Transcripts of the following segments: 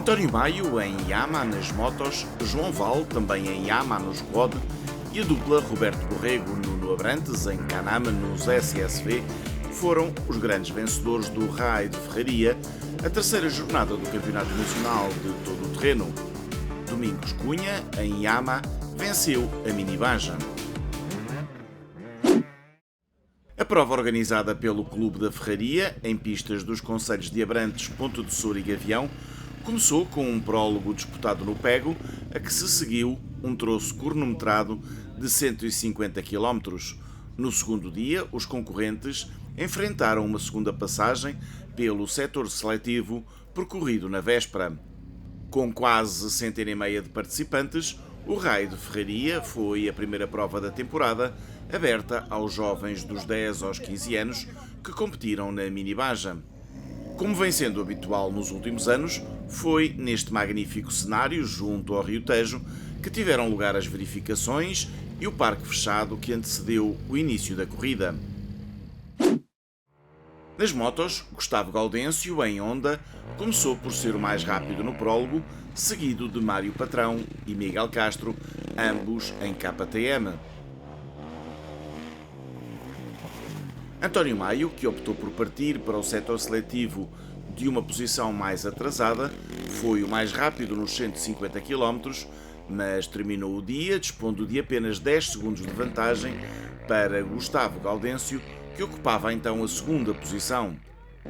António Maio em Yamaha nas motos, João Val também em Yamaha nos quad e a dupla Roberto Borrego Nuno Abrantes em Canama nos SSV foram os grandes vencedores do Raio de Ferraria, a terceira jornada do Campeonato Nacional de Todo o Terreno. Domingos Cunha, em Yamaha, venceu a Minibaja. A prova organizada pelo Clube da Ferraria, em pistas dos concelhos de Abrantes, Ponte de Soura e Gavião, começou com um prólogo disputado no Pego, a que se seguiu um troço cronometrado de 150 km. No segundo dia, os concorrentes enfrentaram uma segunda passagem pelo setor seletivo percorrido na véspera. Com quase centena e meia de participantes, o Raio de Ferraria foi a primeira prova da temporada, aberta aos jovens dos 10 aos 15 anos que competiram na Minibaja. Como vem sendo habitual nos últimos anos, foi neste magnífico cenário, junto ao Rio Tejo, que tiveram lugar as verificações e o parque fechado que antecedeu o início da corrida. Nas motos, Gustavo Gaudêncio, em Honda, começou por ser o mais rápido no prólogo, seguido de Mário Patrão e Miguel Castro, ambos em KTM. António Maio, que optou por partir para o setor seletivo de uma posição mais atrasada, foi o mais rápido nos 150 km, mas terminou o dia dispondo de apenas 10 segundos de vantagem para Gustavo Gaudêncio, que ocupava então a segunda posição.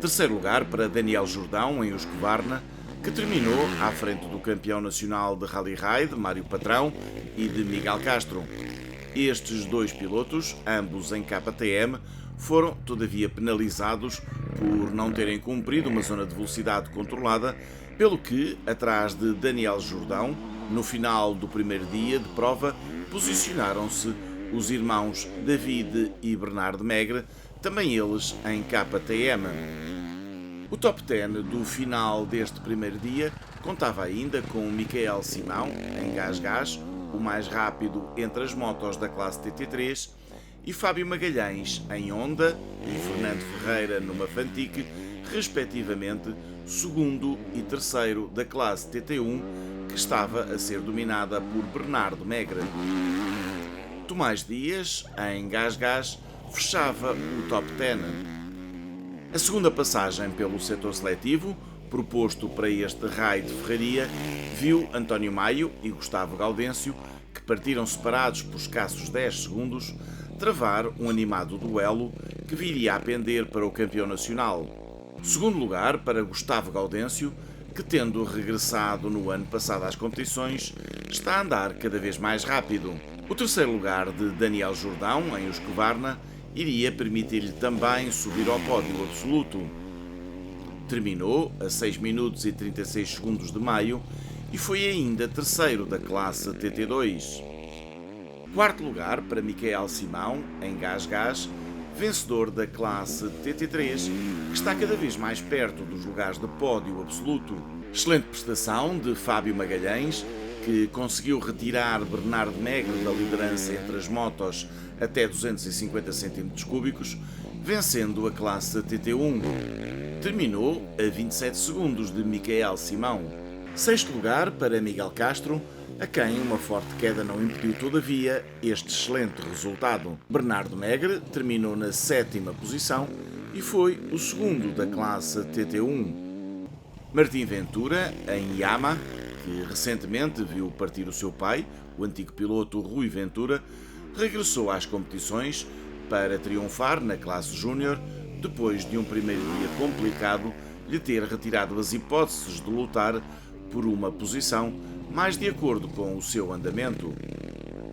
Terceiro lugar para Daniel Jordão, em Husqvarna, que terminou à frente do campeão nacional de Rally Raid, Mário Patrão, e de Miguel Castro. Estes dois pilotos, ambos em KTM, foram, todavia, penalizados por não terem cumprido uma zona de velocidade controlada, pelo que, atrás de Daniel Jordão, no final do primeiro dia de prova, posicionaram-se os irmãos David e Bernardo Megre, também eles em KTM. O top 10 do final deste primeiro dia contava ainda com Michael Simão, em Gás-Gás, o mais rápido entre as motos da classe TT3, e Fábio Magalhães em Honda e Fernando Ferreira numa Fantic, respectivamente segundo e terceiro da classe TT1, que estava a ser dominada por Bernardo Megre. Tomás Dias, em Gás-Gás, fechava o top 10. A segunda passagem pelo setor seletivo, proposto para este Raio de Ferraria, viu António Maio e Gustavo Gaudêncio, que partiram separados por escassos 10 segundos, travar um animado duelo que viria a pender para o campeão nacional. Segundo lugar para Gustavo Gaudêncio, que, tendo regressado no ano passado às competições, está a andar cada vez mais rápido. O terceiro lugar de Daniel Jordão, em Husqvarna, iria permitir-lhe também subir ao pódio absoluto. Terminou a 6 minutos e 36 segundos de Maio e foi ainda terceiro da classe TT2. Quarto lugar para Michael Simão, em Gás-Gás, vencedor da classe TT3, que está cada vez mais perto dos lugares de pódio absoluto. Excelente prestação de Fábio Magalhães, que conseguiu retirar Bernardo Megre da liderança entre as motos até 250 cm3, vencendo a classe TT1. Terminou a 27 segundos de Michael Simão. Sexto lugar para Miguel Castro, a quem uma forte queda não impediu, todavia, este excelente resultado. Bernardo Megre terminou na sétima posição e foi o segundo da classe TT1. Martim Ventura, em Yamaha, que recentemente viu partir o seu pai, o antigo piloto Rui Ventura, regressou às competições para triunfar na classe Júnior, depois de um primeiro dia complicado lhe ter retirado as hipóteses de lutar por uma posição mais de acordo com o seu andamento.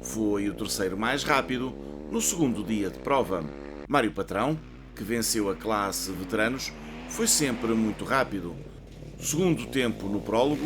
Foi o terceiro mais rápido no segundo dia de prova. Mário Patrão, que venceu a classe veteranos, foi sempre muito rápido. Segundo tempo no prólogo,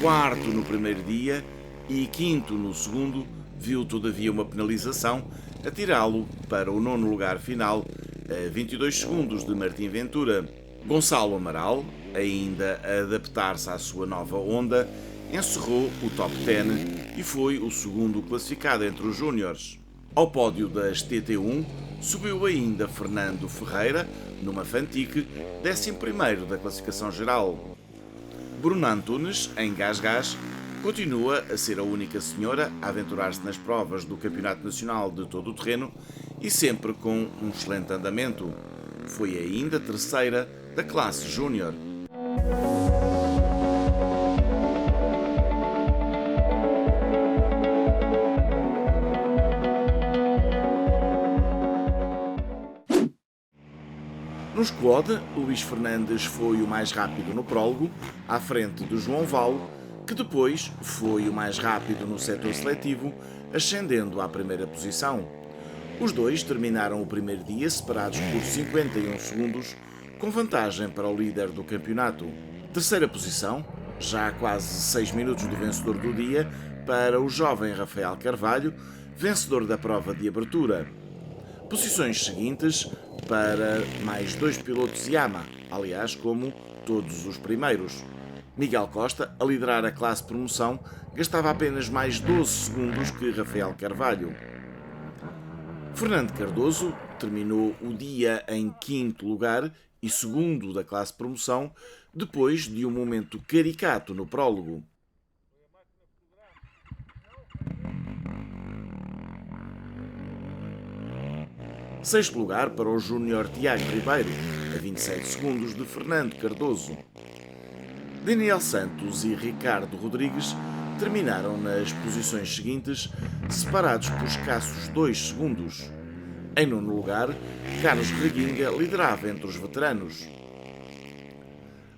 quarto no primeiro dia e quinto no segundo, viu todavia uma penalização a tirá-lo para o nono lugar final, a 22 segundos de Martim Ventura. Gonçalo Amaral, ainda a adaptar-se à sua nova Honda, encerrou o top 10 e foi o segundo classificado entre os júniores. Ao pódio das TT1 subiu ainda Fernando Ferreira, numa Fantic, 11º da classificação geral. Bruna Antunes, em Gás, continua a ser a única senhora a aventurar-se nas provas do Campeonato Nacional de Todo o Terreno e sempre com um excelente andamento. Foi ainda terceira da classe Júnior. No squad, Luís Fernandes foi o mais rápido no prólogo, à frente de João Valo, que depois foi o mais rápido no setor seletivo, ascendendo à primeira posição. Os dois terminaram o primeiro dia separados por 51 segundos, com vantagem para o líder do campeonato. Terceira posição, já a quase 6 minutos do vencedor do dia, para o jovem Rafael Carvalho, vencedor da prova de abertura. Posições seguintes para mais dois pilotos Yamaha, aliás, como todos os primeiros. Miguel Costa, a liderar a classe promoção, gastava apenas mais 12 segundos que Rafael Carvalho. Fernando Cardoso terminou o dia em quinto lugar e segundo da classe promoção, depois de um momento caricato no prólogo. Sexto lugar para o Júnior Tiago Ribeiro, a 27 segundos de Fernando Cardoso. Daniel Santos e Ricardo Rodrigues terminaram nas posições seguintes, separados por escassos 2 segundos. Em nono lugar, Carlos Reguinga liderava entre os veteranos.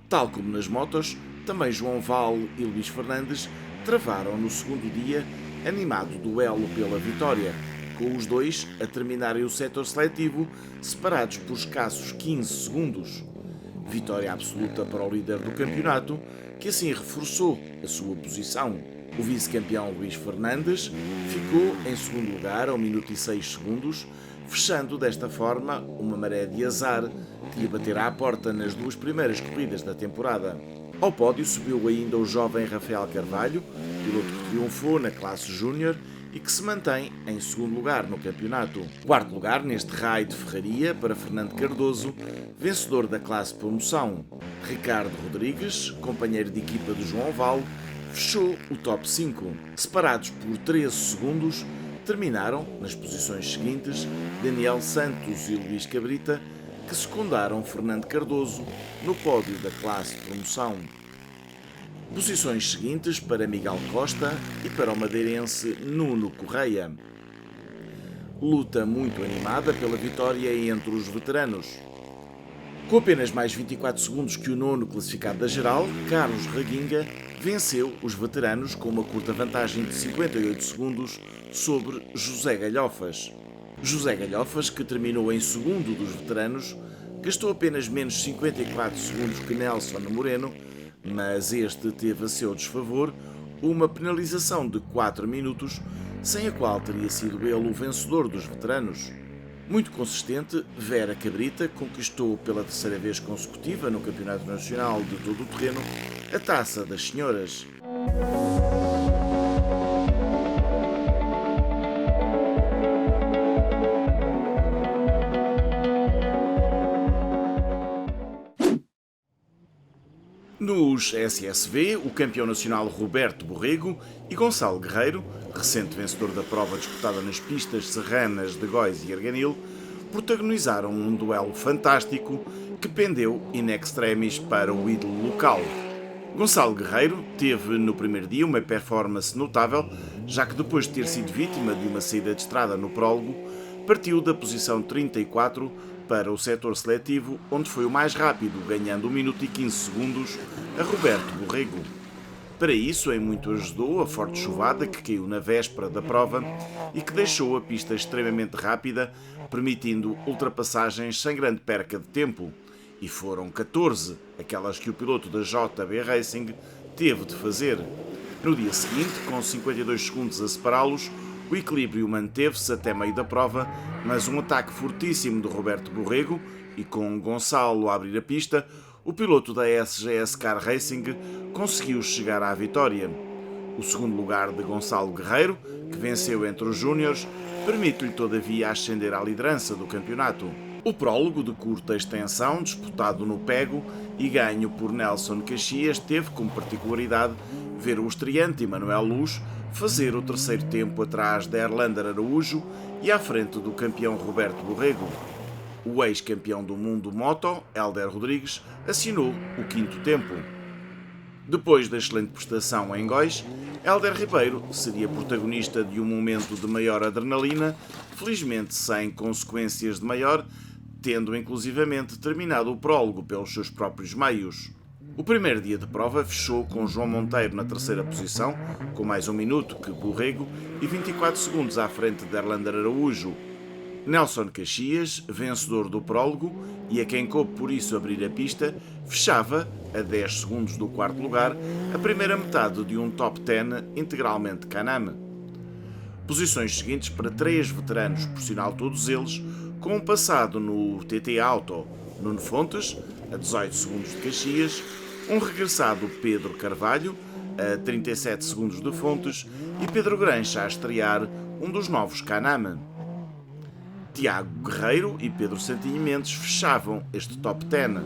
Tal como nas motos, também João Valo e Luís Fernandes travaram no segundo dia animado duelo pela vitória, com os dois a terminarem o setor seletivo, separados por escassos 15 segundos. Vitória absoluta para o líder do campeonato, que assim reforçou a sua posição. O vice-campeão Luís Fernandes ficou em segundo lugar ao minuto e 6 segundos, fechando desta forma uma maré de azar que lhe baterá à porta nas duas primeiras corridas da temporada. Ao pódio subiu ainda o jovem Rafael Carvalho, piloto que triunfou na classe Júnior e que se mantém em segundo lugar no campeonato. Quarto lugar neste raio de ferraria para Fernando Cardoso, vencedor da classe promoção. Ricardo Rodrigues, companheiro de equipa de João Valo, fechou o top 5. Separados por 13 segundos, terminaram nas posições seguintes Daniel Santos e Luís Cabrita, que secundaram Fernando Cardoso no pódio da classe promoção. Posições seguintes para Miguel Costa e para o madeirense Nuno Correia. Luta muito animada pela vitória entre os veteranos. Com apenas mais 24 segundos que o nono classificado da geral, Carlos Reguinga venceu os veteranos com uma curta vantagem de 58 segundos sobre José Galhofas. José Galhofas, que terminou em segundo dos veteranos, gastou apenas menos 54 segundos que Nelson Moreno, mas este teve a seu desfavor uma penalização de 4 minutos, sem a qual teria sido ele o vencedor dos veteranos. Muito consistente, Vera Cabrita conquistou pela terceira vez consecutiva no Campeonato Nacional de Todo o Terreno a Taça das Senhoras. Nos SSV, o campeão nacional Roberto Borrego e Gonçalo Guerreiro, recente vencedor da prova disputada nas pistas serranas de Góis e Arganil, protagonizaram um duelo fantástico que pendeu in extremis para o ídolo local. Gonçalo Guerreiro teve no primeiro dia uma performance notável, já que depois de ter sido vítima de uma saída de estrada no prólogo, partiu da posição 34 para o setor seletivo, onde foi o mais rápido, ganhando 1 minuto e 15 segundos a Roberto Borrego. Para isso, em muito ajudou a forte chuvada que caiu na véspera da prova e que deixou a pista extremamente rápida, permitindo ultrapassagens sem grande perca de tempo. E foram 14 aquelas que o piloto da JB Racing teve de fazer. No dia seguinte, com 52 segundos a separá-los, o equilíbrio manteve-se até meio da prova, mas um ataque fortíssimo de Roberto Borrego e com Gonçalo a abrir a pista, o piloto da SGS Car Racing conseguiu chegar à vitória. O segundo lugar de Gonçalo Guerreiro, que venceu entre os júniores, permite-lhe todavia ascender à liderança do campeonato. O prólogo, de curta extensão, disputado no Pego e ganho por Nelson Caxias, teve como particularidade ver o estreante Emanuel Luz fazer o terceiro tempo atrás de Erlander Araújo e à frente do campeão Roberto Borrego. O ex-campeão do mundo moto, Hélder Rodrigues, assinou o quinto tempo. Depois da excelente prestação em Góis, Hélder Ribeiro seria protagonista de um momento de maior adrenalina, felizmente sem consequências de maior, tendo inclusivamente terminado o prólogo pelos seus próprios meios. O primeiro dia de prova fechou com João Monteiro na terceira posição, com mais 1 minuto que Borrego e 24 segundos à frente de Erlander Araújo. Nelson Caxias, vencedor do prólogo e a quem coube por isso abrir a pista, fechava, a 10 segundos do quarto lugar, a primeira metade de um top 10 integralmente Can-Am. Posições seguintes para 3 veteranos, por sinal todos eles, com um passado no TT Auto: Nuno Fontes, a 18 segundos de Caxias, um regressado Pedro Carvalho, a 37 segundos de Fontes, e Pedro Grancha a estrear um dos novos Can-Am. Tiago Guerreiro e Pedro Santinho Mendes fechavam este top 10.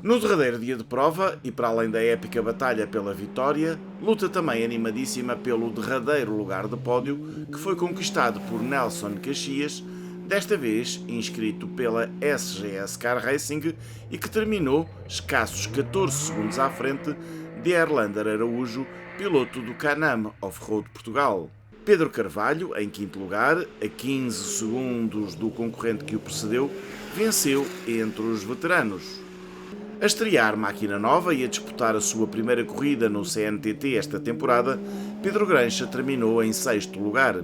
No derradeiro dia de prova, e para além da épica batalha pela vitória, luta também animadíssima pelo derradeiro lugar de pódio, que foi conquistado por Nelson Caxias, desta vez inscrito pela SGS Car Racing, e que terminou escassos 14 segundos à frente de Erlander Araújo, piloto do Can-Am Off-Road Portugal. Pedro Carvalho, em quinto lugar, a 15 segundos do concorrente que o precedeu, venceu entre os veteranos. A estrear máquina nova e a disputar a sua primeira corrida no CNTT esta temporada, Pedro Grancha terminou em sexto lugar.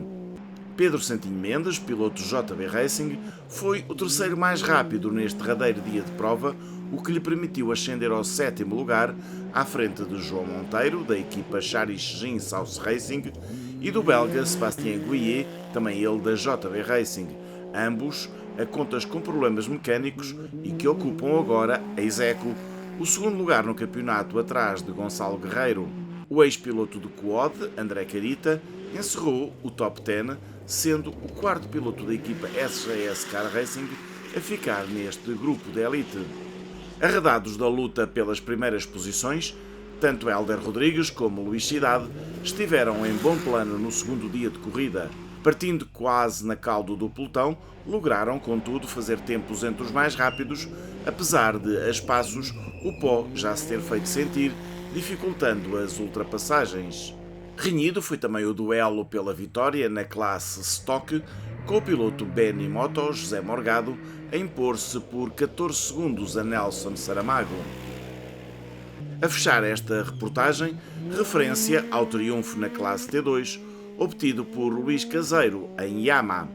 Pedro Santinho Mendes, piloto JB Racing, foi o terceiro mais rápido neste derradeiro dia de prova, o que lhe permitiu ascender ao sétimo lugar, à frente de João Monteiro, da equipa Charis-Gin South Racing, e do belga Sébastien Gouillet, também ele da JB Racing, ambos a contas com problemas mecânicos e que ocupam agora, ex aequo, o segundo lugar no campeonato atrás de Gonçalo Guerreiro. O ex-piloto do Quad, André Carita, encerrou o top 10, sendo o quarto piloto da equipa SGS Car Racing a ficar neste grupo de elite. Arredados da luta pelas primeiras posições, tanto Hélder Rodrigues como Luís Cidade estiveram em bom plano no segundo dia de corrida. Partindo quase na cauda do pelotão, lograram, contudo, fazer tempos entre os mais rápidos, apesar de, a espaços, o pó já se ter feito sentir, dificultando as ultrapassagens. Renhido foi também o duelo pela vitória na classe Stock, com o piloto Benny Moto, José Morgado, a impor-se por 14 segundos a Nelson Saramago. A fechar esta reportagem, referência ao triunfo na classe T2, obtido por Luís Caseiro, em Yama.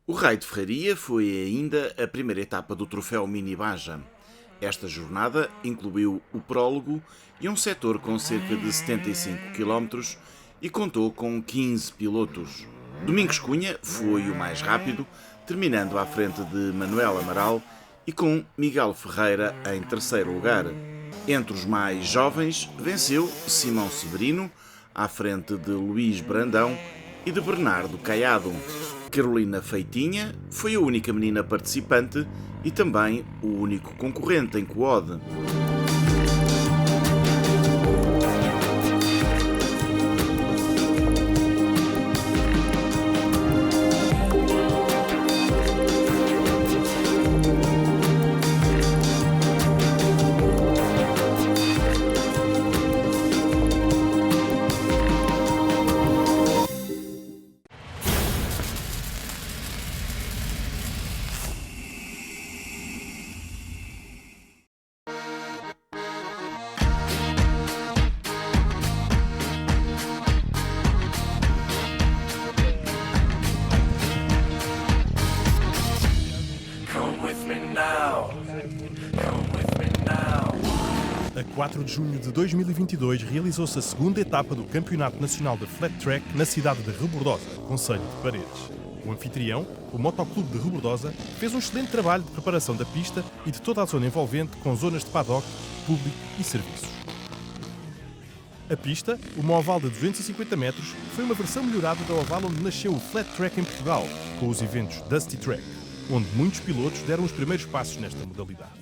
O Raio de Ferraria foi ainda a primeira etapa do troféu Mini Baja. Esta jornada incluiu o prólogo e um setor com cerca de 75 km e contou com 15 pilotos. Domingos Cunha foi o mais rápido, terminando à frente de Manuel Amaral e com Miguel Ferreira em terceiro lugar. Entre os mais jovens, venceu Simão Severino, à frente de Luís Brandão e de Bernardo Caiado. Carolina Feitinha foi a única menina participante e também o único concorrente em quad. A 4 de junho de 2022 realizou-se a segunda etapa do Campeonato Nacional de Flat Track na cidade de Rebordosa, concelho de Paredes. O anfitrião, o Motoclube de Rebordosa, fez um excelente trabalho de preparação da pista e de toda a zona envolvente, com zonas de paddock, público e serviços. A pista, uma oval de 250 metros, foi uma versão melhorada da oval onde nasceu o Flat Track em Portugal, com os eventos Dusty Track, onde muitos pilotos deram os primeiros passos nesta modalidade.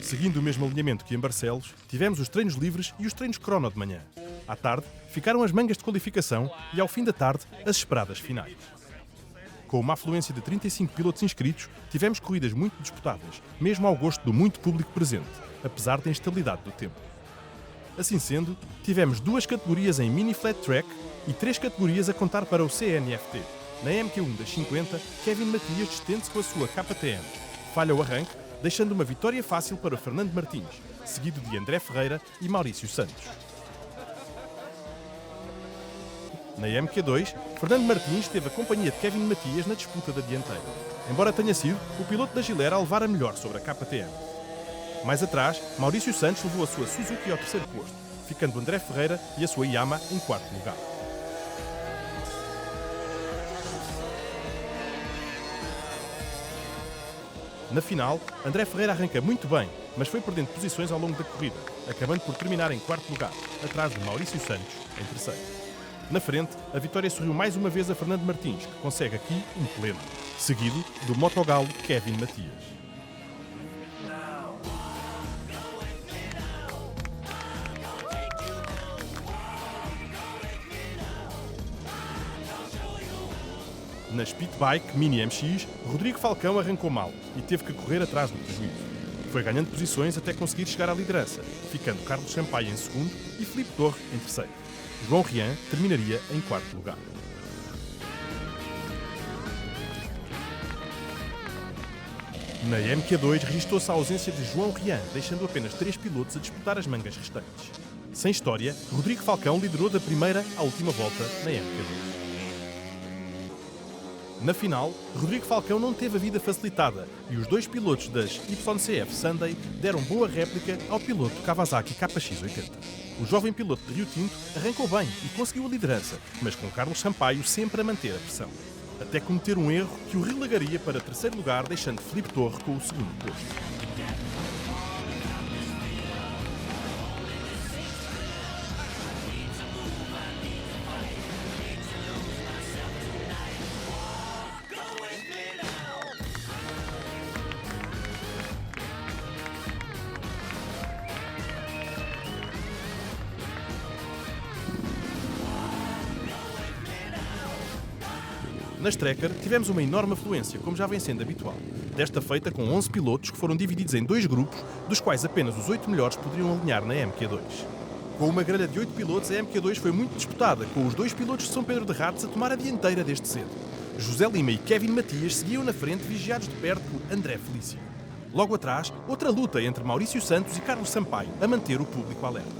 Seguindo o mesmo alinhamento que em Barcelos, tivemos os treinos livres e os treinos crono de manhã. À tarde, ficaram as mangas de qualificação e, ao fim da tarde, as esperadas finais. Com uma afluência de 35 pilotos inscritos, tivemos corridas muito disputadas, mesmo ao gosto do muito público presente, apesar da instabilidade do tempo. Assim sendo, tivemos 2 categorias em Mini Flat Track e 3 categorias a contar para o CNFT. Na MQ1 das 50, Kevin Matias destende-se com a sua KTM. Falha o arranque, deixando uma vitória fácil para Fernando Martins, seguido de André Ferreira e Maurício Santos. Na MQ2, Fernando Martins teve a companhia de Kevin Matias na disputa da dianteira, embora tenha sido o piloto da Gilera a levar a melhor sobre a KTM. Mais atrás, Maurício Santos levou a sua Suzuki ao terceiro posto, ficando André Ferreira e a sua Yamaha em quarto lugar. Na final, André Ferreira arranca muito bem, mas foi perdendo posições ao longo da corrida, acabando por terminar em quarto lugar, atrás de Maurício Santos, em terceiro. Na frente, a vitória sorriu mais uma vez a Fernando Martins, que consegue aqui um pleno, seguido do motogalo Kevin Matias. Na Speedbike Mini MX, Rodrigo Falcão arrancou mal e teve que correr atrás do prejuízo. Foi ganhando posições até conseguir chegar à liderança, ficando Carlos Sampaio em segundo e Filipe Torre em terceiro. João Rian terminaria em quarto lugar. Na MQ2 registrou-se a ausência de João Rian, deixando apenas 3 pilotos a disputar as mangas restantes. Sem história, Rodrigo Falcão liderou da primeira à última volta na MQ2. Na final, Rodrigo Falcão não teve a vida facilitada e os 2 pilotos das YCF Sunday deram boa réplica ao piloto Kawasaki KX80. O jovem piloto de Rio Tinto arrancou bem e conseguiu a liderança, mas com Carlos Sampaio sempre a manter a pressão. Até cometer um erro que o relegaria para terceiro lugar, deixando Filipe Torre com o segundo posto. Na Strecker, tivemos uma enorme afluência, como já vem sendo habitual. Desta feita com 11 pilotos que foram divididos em 2 grupos, dos quais apenas os 8 melhores poderiam alinhar na MQ2. Com uma grelha de 8 pilotos, a MQ2 foi muito disputada, com os 2 pilotos de São Pedro de Rates a tomar a dianteira desde cedo. José Lima e Kevin Matias seguiam na frente, vigiados de perto por André Felício. Logo atrás, outra luta entre Maurício Santos e Carlos Sampaio, a manter o público alerta.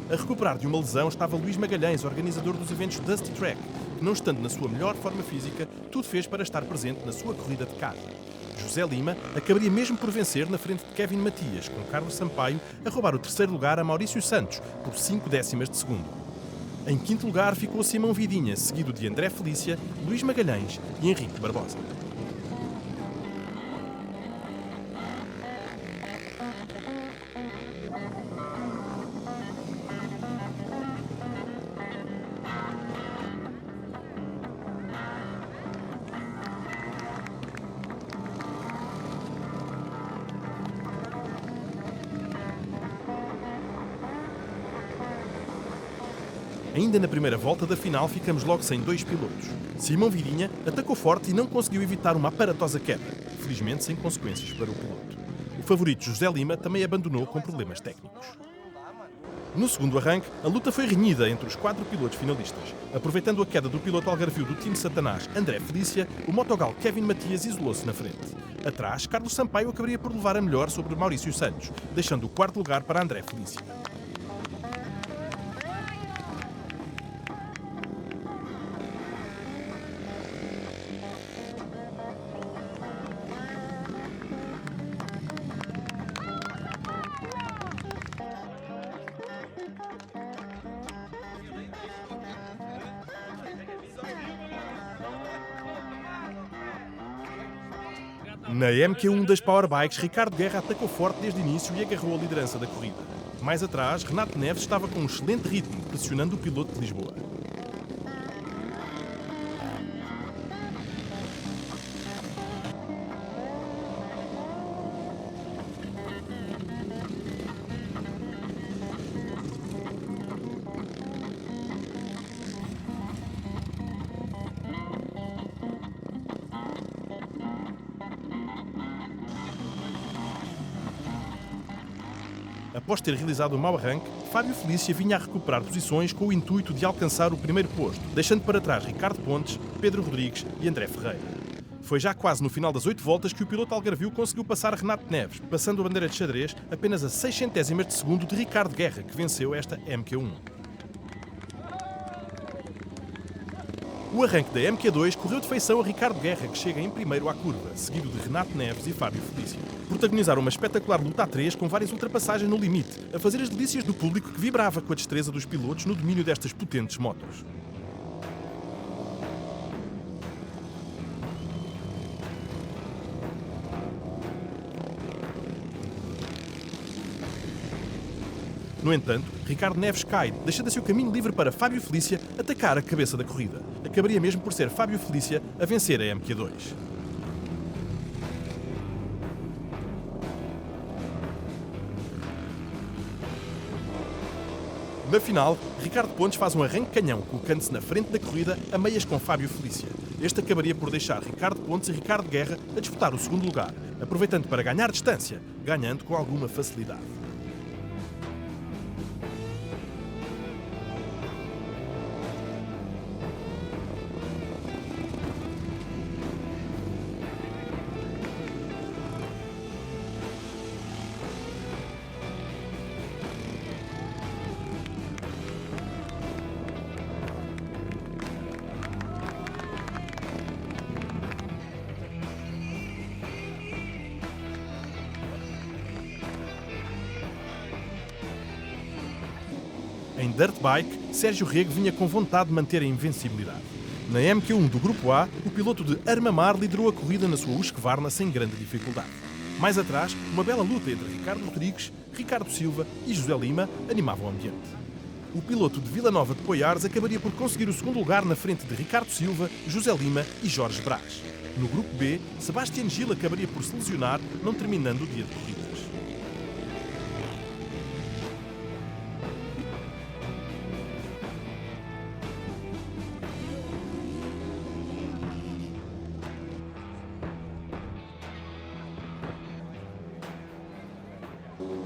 A recuperar de uma lesão estava Luís Magalhães, organizador dos eventos Dusty Track, que, não estando na sua melhor forma física, tudo fez para estar presente na sua corrida de carro. José Lima acabaria mesmo por vencer na frente de Kevin Matias, com Carlos Sampaio a roubar o terceiro lugar a Maurício Santos, por 5 décimas de segundo. Em quinto lugar ficou Simão Vidinha, seguido de André Felícia, Luís Magalhães e Henrique Barbosa. Ainda na primeira volta da final ficamos logo sem 2 pilotos. Simão Vidinha atacou forte e não conseguiu evitar uma aparatosa queda, felizmente sem consequências para o piloto. O favorito José Lima também abandonou com problemas técnicos. No segundo arranque, a luta foi renhida entre os 4 pilotos finalistas. Aproveitando a queda do piloto algarvio do time Satanás, André Felícia, o motogal Kevin Matias isolou-se na frente. Atrás, Carlos Sampaio acabaria por levar a melhor sobre Maurício Santos, deixando o quarto lugar para André Felícia. Na MQ1 das Powerbikes, Ricardo Guerra atacou forte desde o início e agarrou a liderança da corrida. Mais atrás, Renato Neves estava com um excelente ritmo, pressionando o piloto de Lisboa. Após ter realizado um mau arranque, Fábio Felícia vinha a recuperar posições com o intuito de alcançar o primeiro posto, deixando para trás Ricardo Pontes, Pedro Rodrigues e André Ferreira. Foi já quase no final das 8 voltas que o piloto algarvio conseguiu passar Renato Neves, passando a bandeira de xadrez apenas a 0,06 de segundo de Ricardo Guerra, que venceu esta MQ1. O arranque da MQ2 correu de feição a Ricardo Guerra, que chega em primeiro à curva, seguido de Renato Neves e Fábio Felícia. Protagonizaram uma espetacular luta a 3 com várias ultrapassagens no limite, a fazer as delícias do público que vibrava com a destreza dos pilotos no domínio destas potentes motos. No entanto, Ricardo Neves cai, deixando assim o caminho livre para Fábio Felícia atacar a cabeça da corrida. Acabaria mesmo por ser Fábio Felícia a vencer a MQ2. Na final, Ricardo Pontes faz um arranque canhão, colocando-se na frente da corrida a meias com Fábio Felícia. Este acabaria por deixar Ricardo Pontes e Ricardo Guerra a disputar o segundo lugar, aproveitando para ganhar distância, ganhando com alguma facilidade. Em dirt bike, Sérgio Rego vinha com vontade de manter a invencibilidade. Na MQ1 do Grupo A, o piloto de Armamar liderou a corrida na sua Husqvarna sem grande dificuldade. Mais atrás, uma bela luta entre Ricardo Rodrigues, Ricardo Silva e José Lima animava o ambiente. O piloto de Vila Nova de Poiares acabaria por conseguir o segundo lugar na frente de Ricardo Silva, José Lima e Jorge Brás. No Grupo B, Sebastián Gil acabaria por se lesionar, não terminando o dia de corridas.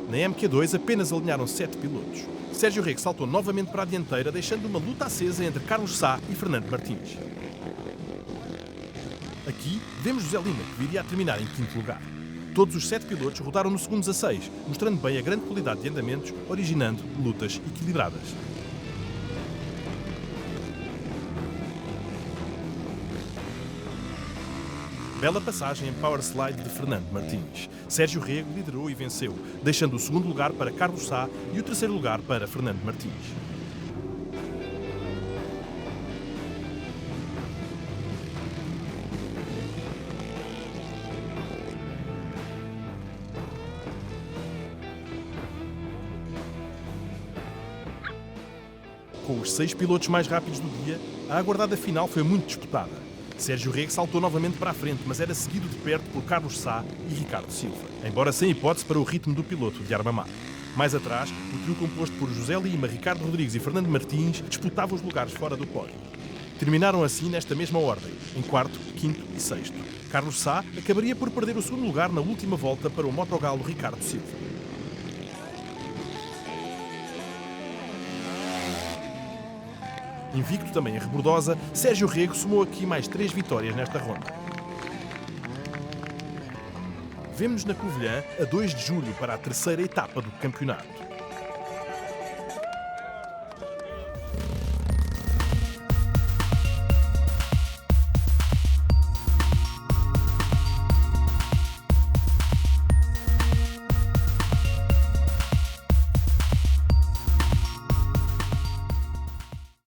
Na MQ2 apenas alinharam 7 pilotos. Sérgio Rego saltou novamente para a dianteira, deixando uma luta acesa entre Carlos Sá e Fernando Martins. Aqui vemos José Lima, que viria a terminar em 5º lugar. Todos os 7 pilotos rodaram no segundos a 6, mostrando bem a grande qualidade de andamentos, originando lutas equilibradas. Bela passagem em Power Slide de Fernando Martins. Sérgio Rego liderou e venceu, deixando o segundo lugar para Carlos Sá e o terceiro lugar para Fernando Martins. Com os 6 pilotos mais rápidos do dia, a aguardada final foi muito disputada. Sérgio Rego saltou novamente para a frente, mas era seguido de perto por Carlos Sá e Ricardo Silva, embora sem hipótese para o ritmo do piloto de Armamar. Mais atrás, o trio composto por José Lima, Ricardo Rodrigues e Fernando Martins disputava os lugares fora do pódio. Terminaram assim nesta mesma ordem, em 4º, 5º e 6º. Carlos Sá acabaria por perder o segundo lugar na última volta para o motogalo Ricardo Silva. Invicto também em Rebordosa, Sérgio Rego somou aqui mais 3 vitórias nesta ronda. Vemo-nos na Covilhã a 2 de julho para a terceira etapa do campeonato.